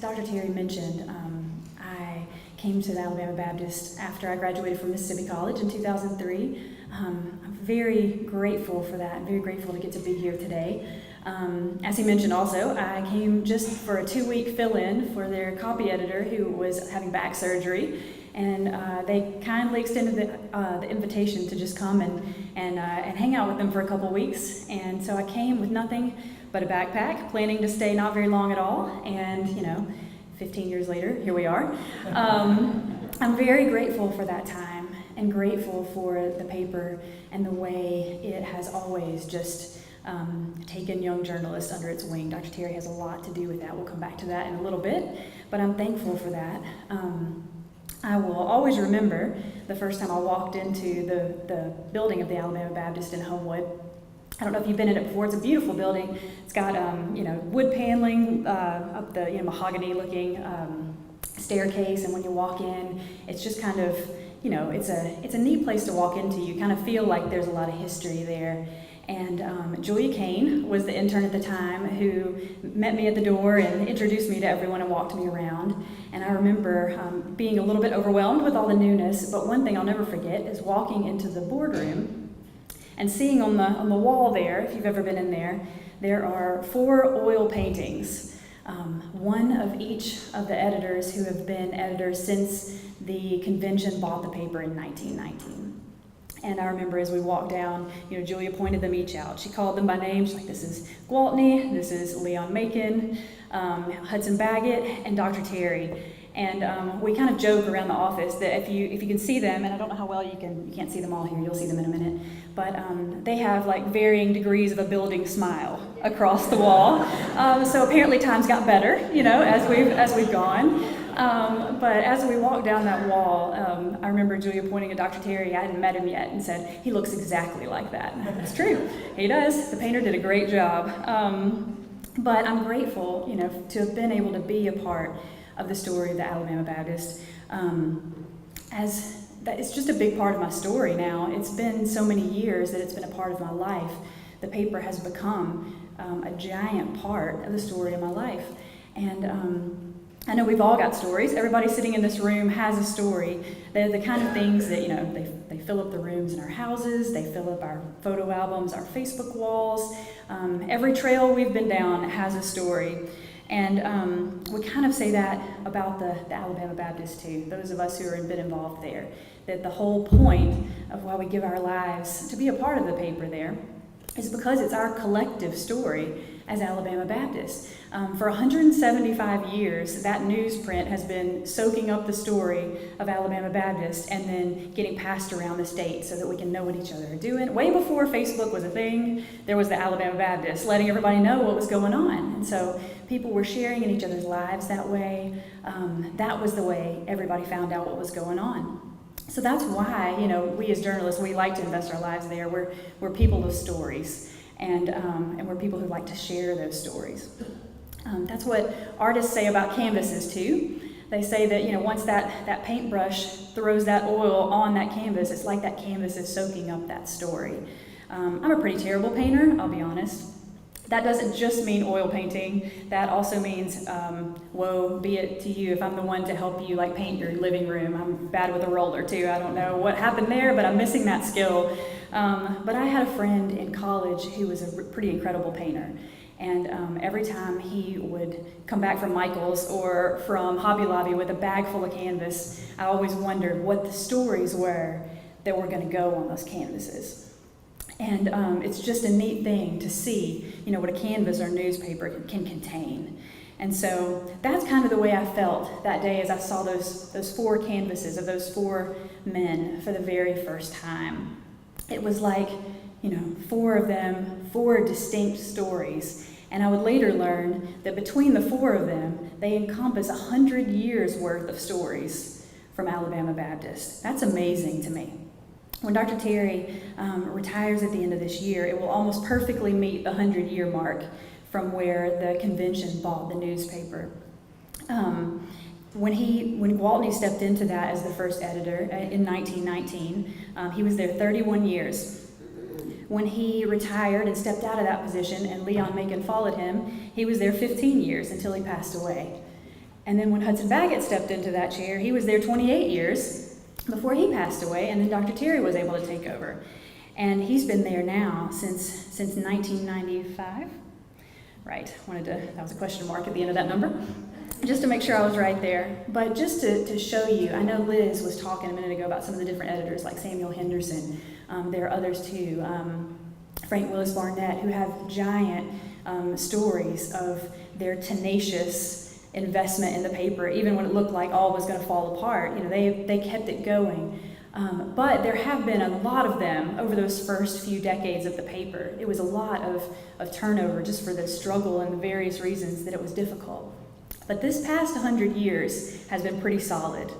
Dr. Terry mentioned, I came to the Alabama Baptist after I graduated from Mississippi College in 2003. I'm very grateful for that. I'm very grateful to get to be here today. As he mentioned also, I came just for a 2-week fill-in for their copy editor who was having back surgery, and they kindly extended the invitation to just come and hang out with them for a couple weeks. And so I came with nothing but a backpack, planning to stay not very long at all, and 15 years later, here we are. I'm very grateful for that time and grateful for the paper and the way it has always just taken young journalists under its wing. Dr. Terry has a lot to do with that. We'll come back to that in a little bit, but I'm thankful for that. I will always remember the first time I walked into the building of the Alabama Baptist in Homewood. I don't know if you've been in it before. It's a beautiful building. It's got wood paneling up the mahogany looking staircase, and when you walk in, it's just kind of it's a neat place to walk into. You kind of feel like there's a lot of history there. And Julia Kane was the intern at the time who met me at the door and introduced me to everyone and walked me around. And I remember being a little bit overwhelmed with all the newness, but one thing I'll never forget is walking into the boardroom and seeing on the wall there, if you've ever been in there are 4 oil paintings, one of each of the editors who have been editors since the convention bought the paper in 1919. And I remember as we walked down, Julia pointed them each out. She called them by name. She's like, this is Gwaltney, this is Leon Macon, Hudson Baggett, and Dr. Terry. And we kind of joke around the office that if you can see them, and I don't know how well you can't see them all here, you'll see them in a minute, but they have like varying degrees of a building smile across the wall. So apparently times got better, as we've gone. But as we walked down that wall, I remember Julia pointing at Dr. Terry. I hadn't met him yet, and said, he looks exactly like that. It's true. He does. The painter did a great job. But I'm grateful, to have been able to be a part of the story of the Alabama Baptist. As that, it's just a big part of my story now. It's been so many years that it's been a part of my life. The paper has become a giant part of the story of my life. And I know we've all got stories. Everybody sitting in this room has a story. They're the kind of things that, they fill up the rooms in our houses, they fill up our photo albums, our Facebook walls. Every trail we've been down has a story. And we kind of say that about the Alabama Baptist too, those of us who have been involved there, that the whole point of why we give our lives to be a part of the paper there is because it's our collective story as Alabama Baptists. For 175 years, that newsprint has been soaking up the story of Alabama Baptist and then getting passed around the state so that we can know what each other are doing. Way before Facebook was a thing, there was the Alabama Baptist, letting everybody know what was going on. And so people were sharing in each other's lives that way. That was the way everybody found out what was going on. So that's why, we as journalists, we like to invest our lives there. We're people of stories, and we're people who like to share those stories. That's what artists say about canvases too. They say that, once that paintbrush throws that oil on that canvas, it's like that canvas is soaking up that story. I'm a pretty terrible painter, I'll be honest. That doesn't just mean oil painting. That also means, woe be it to you if I'm the one to help you paint your living room. I'm bad with a roller too. I don't know what happened there, but I'm missing that skill. But I had a friend in college who was a pretty incredible painter. And every time he would come back from Michael's or from Hobby Lobby with a bag full of canvas, I always wondered what the stories were that were going to go on those canvases. And it's just a neat thing to see, what a canvas or newspaper can contain. And so that's kind of the way I felt that day as I saw those 4 canvases of those 4 men for the very first time. It was like, 4 of them, 4 distinct stories. And I would later learn that between the 4 of them, they encompass 100 years worth of stories from Alabama Baptist. That's amazing to me. When Dr. Terry retires at the end of this year, it will almost perfectly meet the 100-year mark from where the convention bought the newspaper. When Gwaltney stepped into that as the first editor in 1919, he was there 31 years. When he retired and stepped out of that position and Leon Macon followed him, he was there 15 years until he passed away. And then when Hudson Baggett stepped into that chair, he was there 28 years before he passed away, and then Dr. Terry was able to take over. And he's been there now since 1995. Right, that was a question mark at the end of that number, just to make sure I was right there. But just to show you, I know Liz was talking a minute ago about some of the different editors, like Samuel Henderson. There are others too, Frank Willis Barnett, who have giant stories of their tenacious investment in the paper, even when it looked like all was going to fall apart. You know, they kept it going. But there have been a lot of them over those first few decades of the paper. It was a lot of turnover just for the struggle and the various reasons that it was difficult. But this past 100 years has been pretty solid.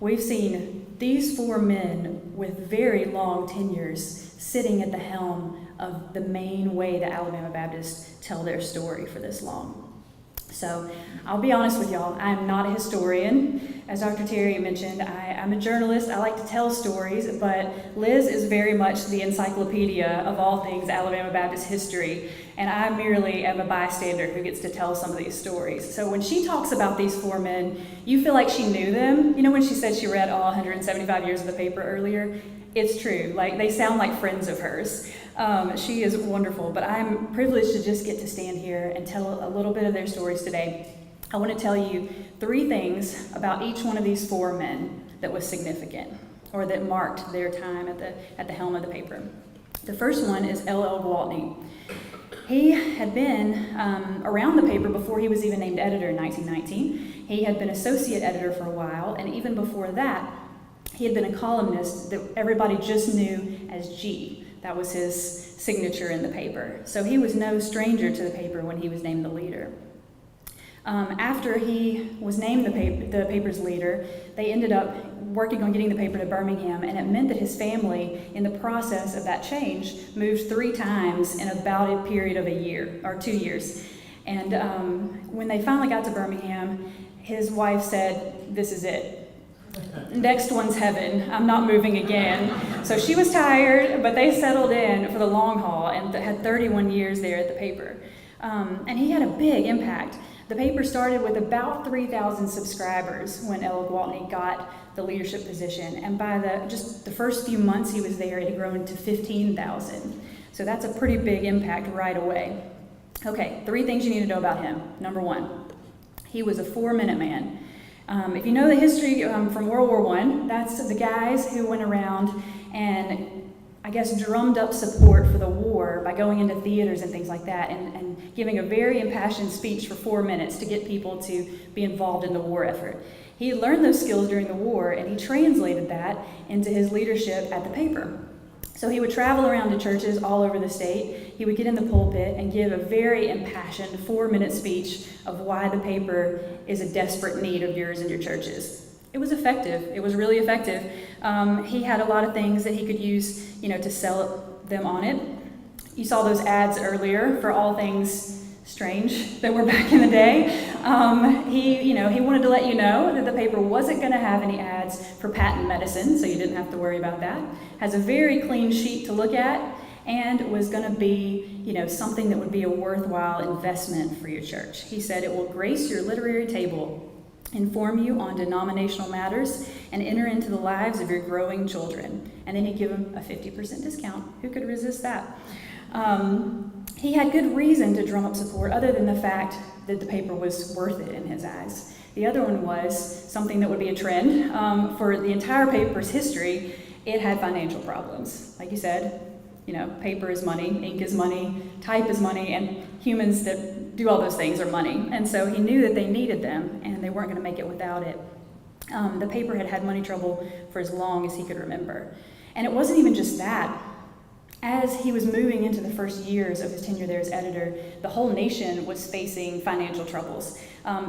We've seen these four men with very long tenures sitting at the helm of the main way that Alabama Baptists tell their story for this long. So I'll be honest with y'all, I'm not a historian. As Dr. Terry mentioned, I'm a journalist. I like to tell stories, but Liz is very much the encyclopedia of all things Alabama Baptist history, and I merely am a bystander who gets to tell some of these stories. So when she talks about these four men, you feel like she knew them. You know when she said she read all 175 years of the paper earlier? It's true. Like, they sound like friends of hers. She is wonderful, but I'm privileged to just get to stand here and tell a little bit of their stories today. I want to tell you three things about each one of these four men that was significant, or that marked their time at the helm of the paper. The first one is L.L. Gwaltney. He had been around the paper before he was even named editor in 1919. He had been associate editor for a while, and even before that, he had been a columnist that everybody just knew as G. That was his signature in the paper. So he was no stranger to the paper when he was named the leader. After he was named the paper's leader, they ended up working on getting the paper to Birmingham, and it meant that his family, in the process of that change, moved 3 times in about a period of a year, or 2 years. And when they finally got to Birmingham, his wife said, "This is it. Next one's heaven. I'm not moving again." So she was tired, but they settled in for the long haul and had 31 years there at the paper. And he had a big impact. The paper started with about 3,000 subscribers when L.L. Gwaltney got the leadership position, and by just the first few months he was there, it had grown to 15,000. So that's a pretty big impact right away. Okay, 3 things you need to know about him. Number 1, he was a 4-minute man. If you know the history from World War I, that's the guys who went around and, I guess, drummed up support for the war by going into theaters and things like that, and giving a very impassioned speech for 4 minutes to get people to be involved in the war effort. He learned those skills during the war, and he translated that into his leadership at the paper. So he would travel around to churches all over the state. He would get in the pulpit and give a very impassioned 4-minute speech of why the paper is a desperate need of yours and your churches. It was effective. It was really effective. He had a lot of things that he could use, to sell them on it. You saw those ads earlier for all things strange that were back in the day. He wanted to let you know that the paper wasn't going to have any ads for patent medicine, so you didn't have to worry about that. Has a very clean sheet to look at, and was going to be, something that would be a worthwhile investment for your church. He said it will grace your literary table, inform you on denominational matters, and enter into the lives of your growing children. And then he'd give them a 50% discount. Who could resist that? He had good reason to drum up support, other than the fact that the paper was worth it in his eyes. The other one was something that would be a trend. For the entire paper's history, it had financial problems. Like you said, paper is money, ink is money, type is money, and humans that do all those things are money. And so he knew that they needed them, and they weren't going to make it without it. The paper had had money trouble for as long as he could remember. And it wasn't even just that. As he was moving into the first years of his tenure there as editor, the whole nation was facing financial troubles.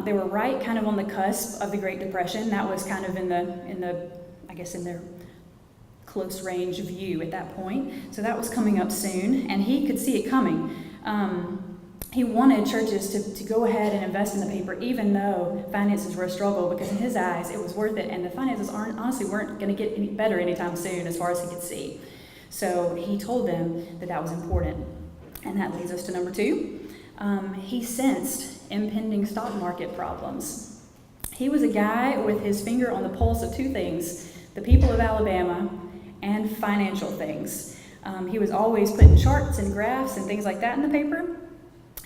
They were right kind of on the cusp of the Great Depression. That was kind of in their close range view at that point. So that was coming up soon, and he could see it coming. He wanted churches to go ahead and invest in the paper, even though finances were a struggle, because in his eyes it was worth it, and the finances honestly weren't going to get any better anytime soon as far as he could see. So he told them that was important. And that leads us to number 2. He sensed impending stock market problems. He was a guy with his finger on the pulse of two things: the people of Alabama and financial things. He was always putting charts and graphs and things like that in the paper,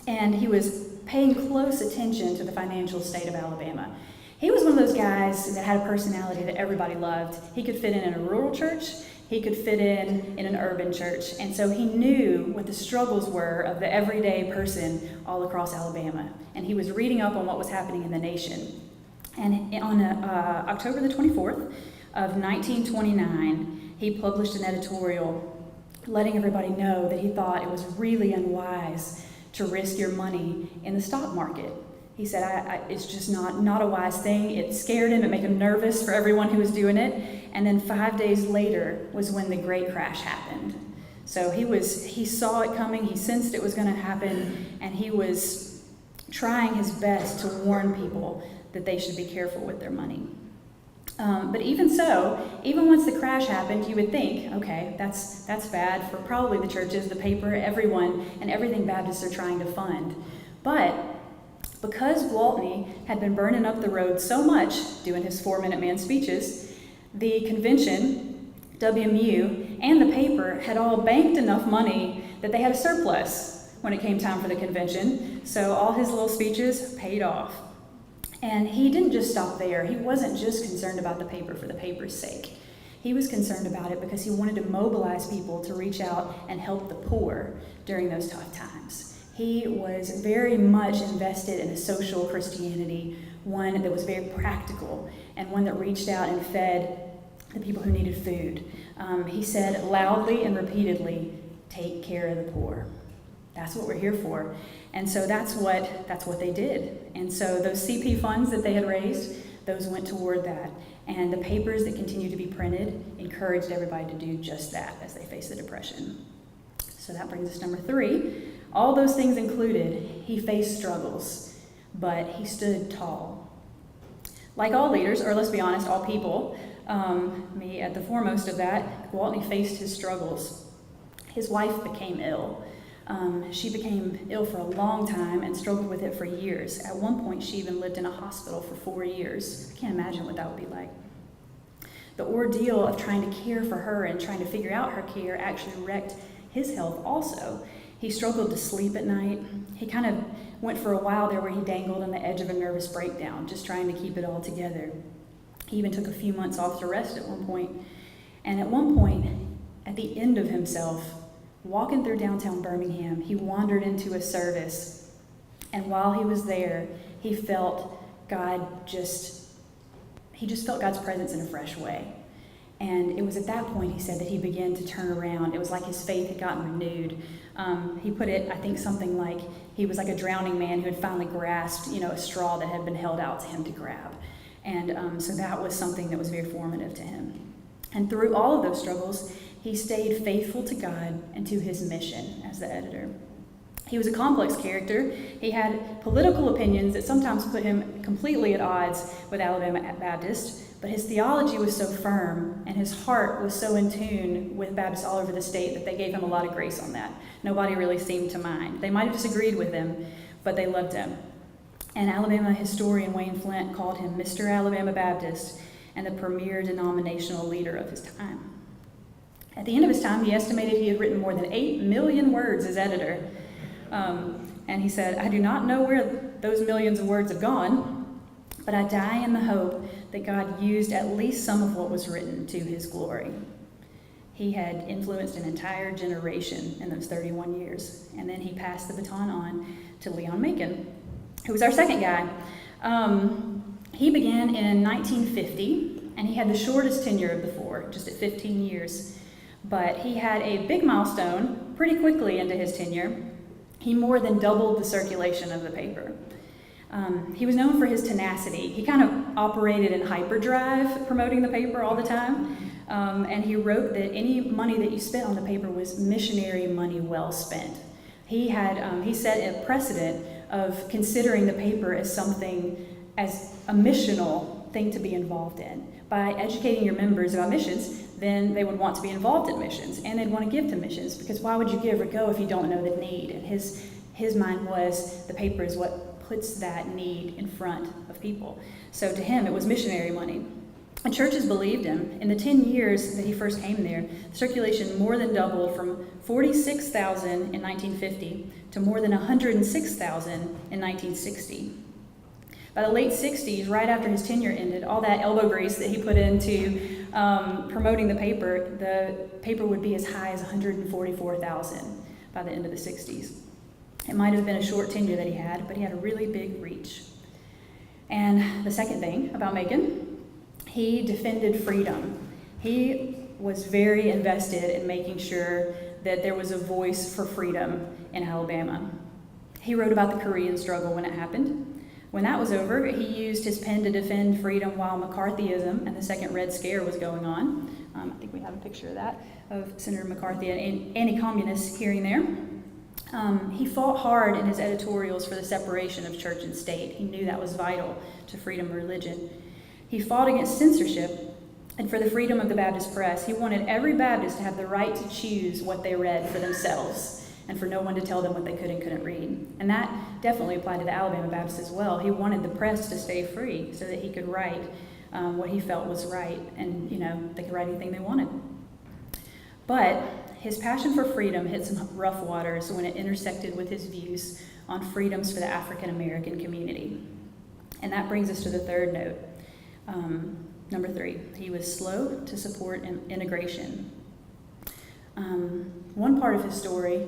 and he was paying close attention to the financial state of Alabama. He was one of those guys that had a personality that everybody loved. He could fit in a rural church, he could fit in an urban church, and so he knew what the struggles were of the everyday person all across Alabama, and he was reading up on what was happening in the nation. And on October the 24th of 1929, he published an editorial letting everybody know that he thought it was really unwise to risk your money in the stock market. He said, it's just not a wise thing. It scared him, it made him nervous for everyone who was doing it. And then 5 days later was when the great crash happened. So he saw it coming, he sensed it was going to happen, and he was trying his best to warn people that they should be careful with their money. But even so, even once the crash happened, you would think, okay, that's bad for probably the churches, the paper, everyone, and everything Baptists are trying to fund. But because Gwaltney had been burning up the road so much, doing his 4-minute man speeches, the convention, WMU, and the paper had all banked enough money that they had a surplus when it came time for the convention. So all his little speeches paid off. And he didn't just stop there. He wasn't just concerned about the paper for the paper's sake. He was concerned about it because he wanted to mobilize people to reach out and help the poor during those tough times. He was very much invested in a social Christianity, one that was very practical and one that reached out and fed the people who needed food. He said loudly and repeatedly, "Take care of the poor." That's what we're here for. And so that's what they did. And so those CP funds that they had raised, those went toward that. And the papers that continued to be printed encouraged everybody to do just that as they faced the Depression. So that brings us to number 3. All those things included, he faced struggles, but he stood tall. Like all leaders, or let's be honest, all people, me at the foremost of that, Gwaltney faced his struggles. His wife became ill. She became ill for a long time and struggled with it for years. At one point, she even lived in a hospital for 4 years. I can't imagine what that would be like. The ordeal of trying to care for her and trying to figure out her care actually wrecked his health also. He struggled to sleep at night. He kind of went for a while there where he dangled on the edge of a nervous breakdown, just trying to keep it all together. He even took a few months off to rest at one point. And at one point, at the end of himself, walking through downtown Birmingham, he wandered into a service, and while he was there, he felt felt God's presence in a fresh way. And it was at that point, he said, that he began to turn around. It was like his faith had gotten renewed. He put it, I think, something like he was like a drowning man who had finally grasped, a straw that had been held out to him to grab. And so that was something that was very formative to him. And through all of those struggles, he stayed faithful to God and to his mission as the editor. He was a complex character. He had political opinions that sometimes put him completely at odds with Alabama Baptists, but his theology was so firm and his heart was so in tune with Baptists all over the state that they gave him a lot of grace on that. Nobody really seemed to mind. They might have disagreed with him, but they loved him. And Alabama historian Wayne Flint called him Mr. Alabama Baptist and the premier denominational leader of his time. At the end of his time, he estimated he had written more than 8 million words as editor. And he said, "I do not know where those millions of words have gone, but I die in the hope that God used at least some of what was written to his glory." He had influenced an entire generation in those 31 years. And then he passed the baton on to Leon Macon, who was our second guy. He began in 1950, and he had the shortest tenure of the 4, just at 15 years. But he had a big milestone pretty quickly into his tenure. He more than doubled the circulation of the paper. He was known for his tenacity. He kind of operated in hyperdrive, promoting the paper all the time. And he wrote that any money that you spent on the paper was missionary money well spent. He set a precedent of considering the paper as a missional thing to be involved in. By educating your members about missions, then they would want to be involved in missions, and they'd want to give to missions, because why would you give or go if you don't know the need? And his mind was the paper is what puts that need in front of people. So to him, it was missionary money. And churches believed him. In the 10 years that he first came there, the circulation more than doubled from 46,000 in 1950 to more than 106,000 in 1960. By the late 60s, right after his tenure ended, all that elbow grease that he put into promoting the paper would be as high as 144,000 by the end of the 60s. It might have been a short tenure that he had, but he had a really big reach. And the second thing about Macon, he defended freedom. He was very invested in making sure that there was a voice for freedom in Alabama. He wrote about the Korean struggle when it happened. When that was over, he used his pen to defend freedom while McCarthyism and the Second Red Scare was going on. I think we have a picture of that, of Senator McCarthy and anti-communist hearing there. He fought hard in his editorials for the separation of church and state. He knew that was vital to freedom of religion. He fought against censorship and for the freedom of the Baptist press. He wanted every Baptist to have the right to choose what they read for themselves and for no one to tell them what they could and couldn't read. And that definitely applied to the Alabama Baptists as well. He wanted the press to stay free so that he could write what he felt was right, and they could write anything they wanted. But his passion for freedom hit some rough waters when it intersected with his views on freedoms for the African American community. And that brings us to the third note. Number 3, he was slow to support integration. One part of his story,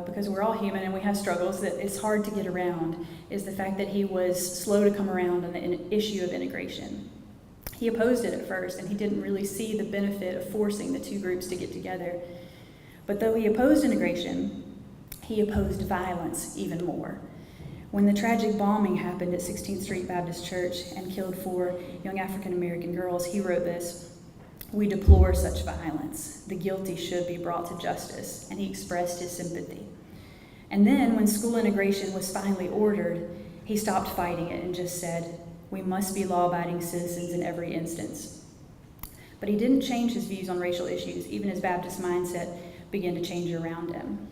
because we're all human and we have struggles that it's hard to get around, is the fact that he was slow to come around on the issue of integration. He opposed it at first, and he didn't really see the benefit of forcing the two groups to get together. But though he opposed integration, he opposed violence even more. When the tragic bombing happened at 16th Street Baptist Church and killed 4 young African American girls, he wrote this: "We deplore such violence. The guilty should be brought to justice," and he expressed his sympathy. And then when school integration was finally ordered, he stopped fighting it and just said, "We must be law-abiding citizens in every instance." But he didn't change his views on racial issues, even as Baptist mindset began to change around him.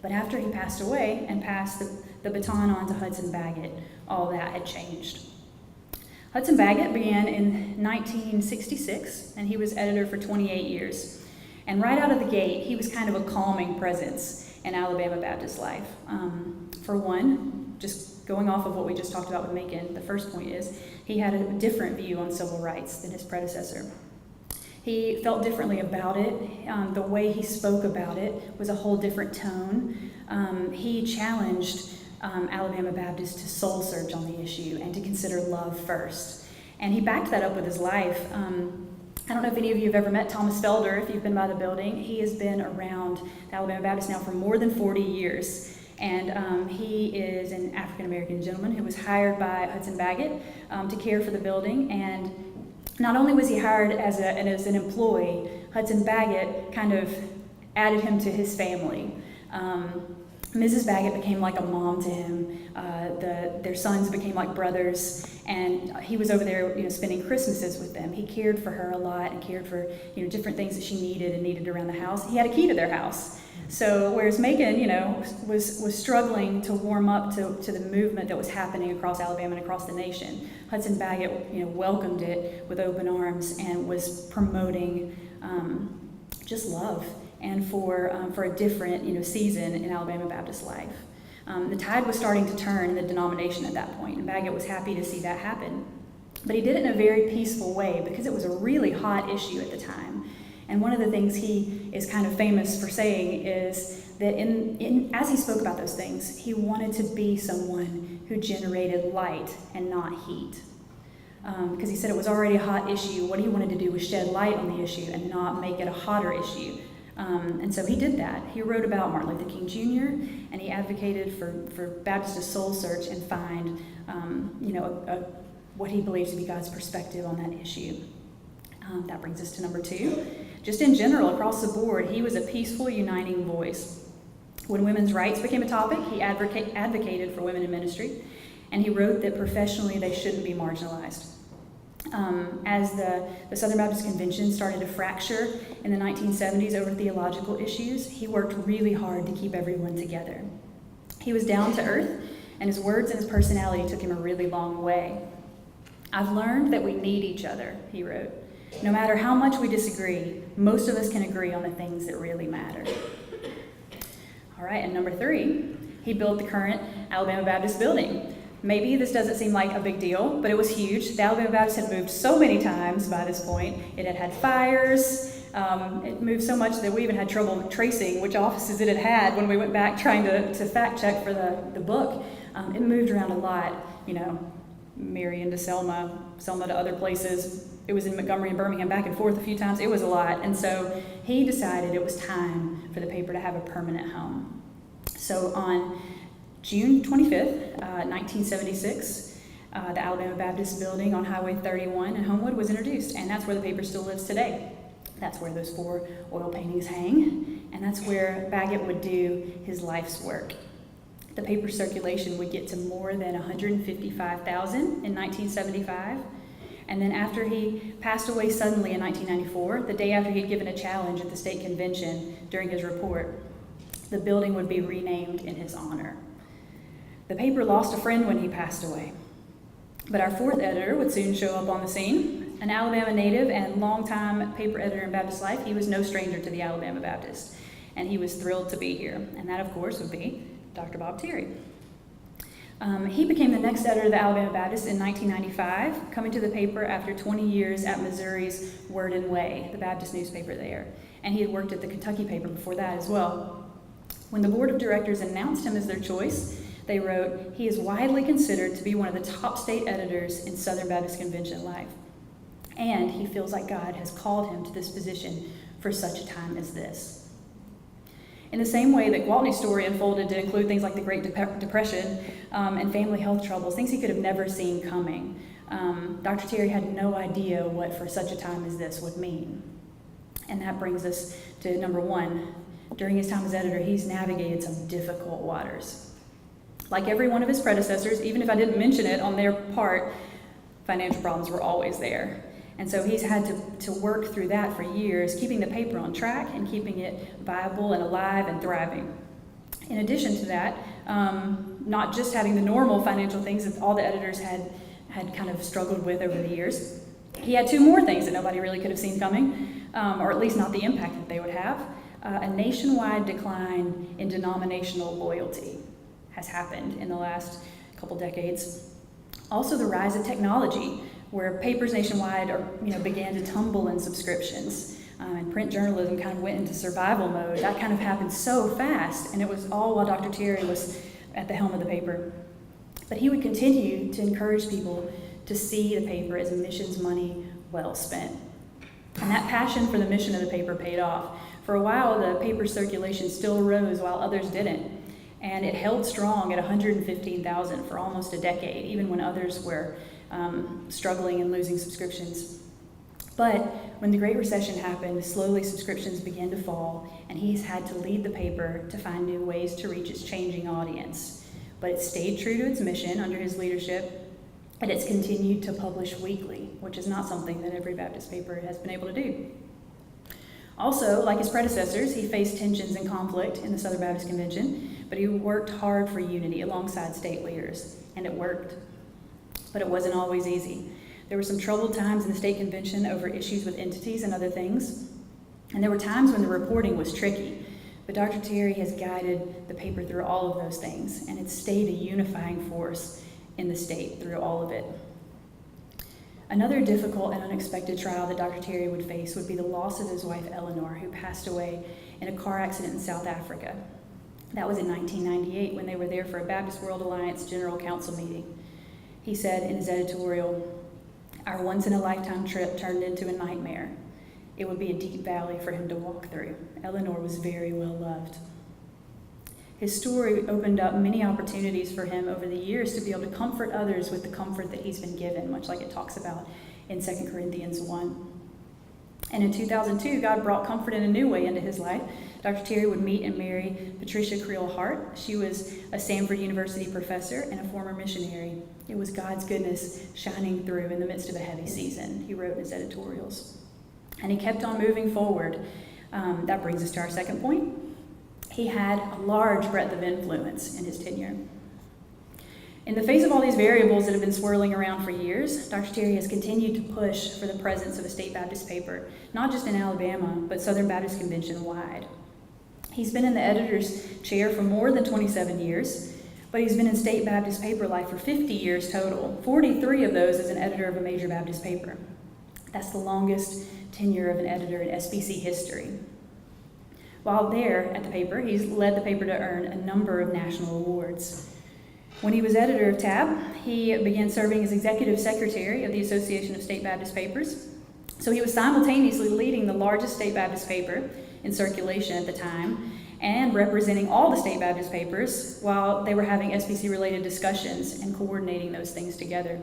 But after he passed away and passed the baton on to Hudson Baggett, all that had changed. Hudson Baggett began in 1966, and he was editor for 28 years. And right out of the gate, he was kind of a calming presence in Alabama Baptist life. For one, just going off of what we just talked about with Macon, the first point is he had a different view on civil rights than his predecessor. He felt differently about it. The way he spoke about it was a whole different tone. He challenged Alabama Baptists to soul search on the issue and to consider love first. And he backed that up with his life. I don't know if any of you have ever met Thomas Felder, if you've been by the building. He has been around the Alabama Baptist now for more than 40 years. And he is an African-American gentleman who was hired by Hudson Baggett to care for the building. And not only was he hired as an employee, Hudson Baggett kind of added him to his family. Mrs. Baggett became like a mom to him. Their sons became like brothers, and he was over there, spending Christmases with them. He cared for her a lot and cared for, different things that she needed around the house. He had a key to their house. So whereas Macon, was struggling to warm up to the movement that was happening across Alabama and across the nation, Hudson Baggett, welcomed it with open arms and was promoting just love and for a different, season in Alabama Baptist life. The tide was starting to turn in the denomination at that point, and Baggett was happy to see that happen. But he did it in a very peaceful way because it was a really hot issue at the time. And one of the things he is kind of famous for saying is that as he spoke about those things, he wanted to be someone who generated light and not heat. Because he said it was already a hot issue. What he wanted to do was shed light on the issue and not make it a hotter issue. And so he did that. He wrote about Martin Luther King Jr., and he advocated for Baptists to soul search and find, what he believes to be God's perspective on that issue. That brings us to number 2. Just in general, across the board, he was a peaceful, uniting voice. When women's rights became a topic, he advocated for women in ministry, and he wrote that professionally they shouldn't be marginalized. As the Southern Baptist Convention started to fracture in the 1970s over theological issues, he worked really hard to keep everyone together. He was down to earth, and his words and his personality took him a really long way. "I've learned that we need each other," he wrote. "No matter how much we disagree, most of us can agree on the things that really matter." All right, and number 3, he built the current Alabama Baptist building. Maybe this doesn't seem like a big deal, but it was huge. The Alabama Baptist had moved so many times by this point. It had had fires. It moved so much that we even had trouble tracing which offices it had had when we went back trying to fact check for the book. It moved around a lot, Marion to Selma, Selma to other places. It was in Montgomery and Birmingham, back and forth a few times. It was a lot. And so he decided it was time for the paper to have a permanent home. So on June 25th, 1976, the Alabama Baptist building on Highway 31 in Homewood was introduced, and that's where the paper still lives today. That's where those 4 oil paintings hang, and that's where Baggett would do his life's work. The paper circulation would get to more than 155,000 in 1975, and then after he passed away suddenly in 1994, the day after he'd given a challenge at the state convention during his report, the building would be renamed in his honor. The paper lost a friend when he passed away, but our 4th editor would soon show up on the scene. An Alabama native and longtime paper editor in Baptist life, he was no stranger to the Alabama Baptist, and he was thrilled to be here, and that, of course, would be Dr. Bob Terry. He became the next editor of the Alabama Baptist in 1995, coming to the paper after 20 years at Missouri's Word and Way, the Baptist newspaper there, and he had worked at the Kentucky paper before that as well. When the board of directors announced him as their choice, they wrote, "He is widely considered to be one of the top state editors in Southern Baptist Convention life, and he feels like God has called him to this position for such a time as this." In the same way that Gwaltney's story unfolded to include things like the Great Depression and family health troubles, things he could have never seen coming, Dr. Terry had no idea what for such a time as this would mean. And that brings us to number 1. During his time as editor, he's navigated some difficult waters. Like every one of his predecessors, even if I didn't mention it on their part, financial problems were always there. And so he's had to work through that for years, keeping the paper on track and keeping it viable and alive and thriving. In addition to that, not just having the normal financial things that all the editors had kind of struggled with over the years, he had 2 more things that nobody really could have seen coming, or at least not the impact that they would have. A nationwide decline in denominational loyalty has happened in the last couple decades. Also, the rise of technology, where papers nationwide began to tumble in subscriptions, and print journalism kind of went into survival mode. That kind of happened so fast, and it was all while Dr. Terry was at the helm of the paper. But he would continue to encourage people to see the paper as missions money well spent. And that passion for the mission of the paper paid off. For a while, the paper's circulation still rose while others didn't. And it held strong at 115,000 for almost a decade, even when others were struggling and losing subscriptions. But when the Great Recession happened, slowly subscriptions began to fall, and he's had to lead the paper to find new ways to reach its changing audience. But it stayed true to its mission under his leadership, and it's continued to publish weekly, which is not something that every Baptist paper has been able to do. Also, like his predecessors, he faced tensions and conflict in the Southern Baptist Convention, but he worked hard for unity alongside state leaders, and it worked. But it wasn't always easy. There were some troubled times in the state convention over issues with entities and other things, and there were times when the reporting was tricky. But Dr. Terry has guided the paper through all of those things, and it's stayed a unifying force in the state through all of it. Another difficult and unexpected trial that Dr. Terry would face would be the loss of his wife Eleanor, who passed away in a car accident in South Africa. That was in 1998 when they were there for a Baptist World Alliance General Council meeting. He said in his editorial, "Our once-in-a-lifetime trip turned into a nightmare. It would be a deep valley for him to walk through. Eleanor was very well loved." His story opened up many opportunities for him over the years to be able to comfort others with the comfort that he's been given, much like it talks about in 2 Corinthians 1. And in 2002, God brought comfort in a new way into his life. Dr. Terry would meet and marry Patricia Creel Hart. She was a Stanford University professor and a former missionary. It was God's goodness shining through in the midst of a heavy season, he wrote in his editorials. And he kept on moving forward. That brings us to our second point. He had a large breadth of influence in his tenure. In the face of all these variables that have been swirling around for years, Dr. Terry has continued to push for the presence of a state Baptist paper, not just in Alabama, but Southern Baptist Convention wide. He's been in the editor's chair for more than 27 years, but he's been in state Baptist paper life for 50 years total, 43 of those as an editor of a major Baptist paper. That's the longest tenure of an editor in SBC history. While there at the paper, he's led the paper to earn a number of national awards. When he was editor of TAB, he began serving as executive secretary of the Association of State Baptist Papers. So he was simultaneously leading the largest state Baptist paper in circulation at the time and representing all the state Baptist papers while they were having SBC-related discussions and coordinating those things together.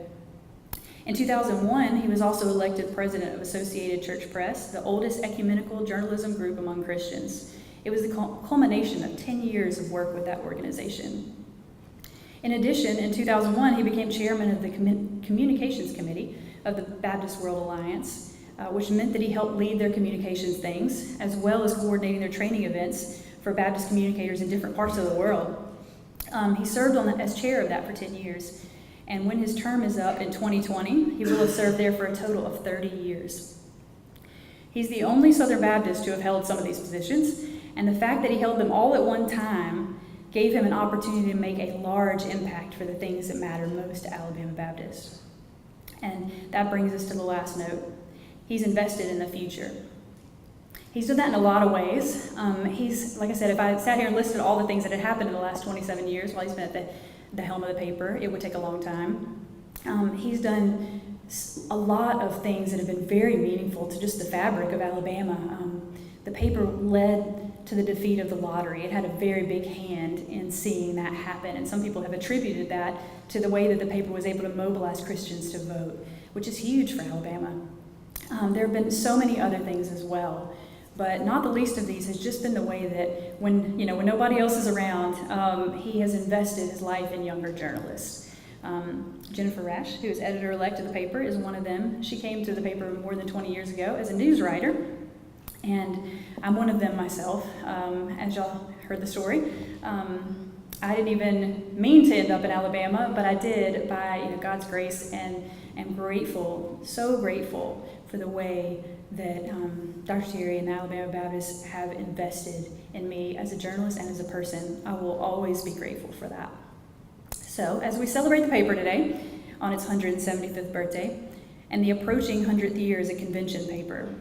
In 2001, he was also elected president of Associated Church Press, the oldest ecumenical journalism group among Christians. It was the culmination of 10 years of work with that organization. In addition, in 2001, he became chairman of the Communications Committee of the Baptist World Alliance, which meant that he helped lead their communications things, as well as coordinating their training events for Baptist communicators in different parts of the world. He served as chair of that for 10 years, and when his term is up in 2020, he will have served there for a total of 30 years. He's the only Southern Baptist to have held some of these positions, and the fact that he held them all at one time gave him an opportunity to make a large impact for the things that matter most to Alabama Baptists. And that brings us to the last note. He's invested in the future. He's done that in a lot of ways. He's, like I said, if I sat here and listed all the things that had happened in the last 27 years while he's been at the helm of the paper, it would take a long time. He's done a lot of things that have been very meaningful to just the fabric of Alabama. The paper led to the defeat of the lottery. It had a very big hand in seeing that happen, and some people have attributed that to the way that the paper was able to mobilize Christians to vote, which is huge for Alabama. There have been so many other things as well, but not the least of these has just been the way that when nobody else is around, he has invested his life in younger journalists. Jennifer Rash, who is editor-elect of the paper, is one of them. She came to the paper more than 20 years ago as a news writer, and I'm one of them myself. As y'all heard the story, I didn't even mean to end up in Alabama, but I did by God's grace, and am grateful, so grateful for the way that Dr. Terry and the Alabama Baptists have invested in me as a journalist and as a person. I will always be grateful for that. So, as we celebrate the paper today on its 175th birthday and the approaching 100th year as a convention paper,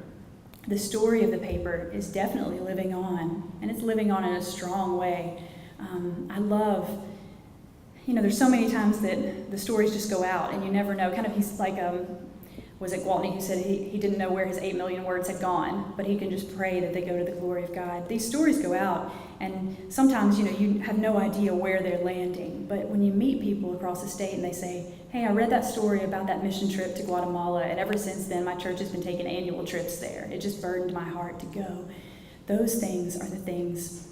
the story of the paper is definitely living on, and it's living on in a strong way. I love, there's so many times that the stories just go out and you never know. Kind of, he's like, was it Gwaltney who said he didn't know where his 8 million words had gone, but he can just pray that they go to the glory of God. These stories go out, and sometimes, you have no idea where they're landing. But when you meet people across the state and they say, hey, I read that story about that mission trip to Guatemala, and ever since then my church has been taking annual trips there. It just burdened my heart to go. Those things are the things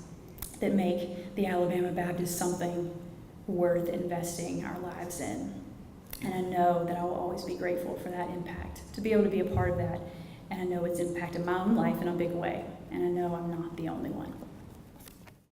that make the Alabama Baptist something worth investing our lives in. And I know that I will always be grateful for that impact, to be able to be a part of that. And I know it's impacted my own life in a big way. And I know I'm not the only one.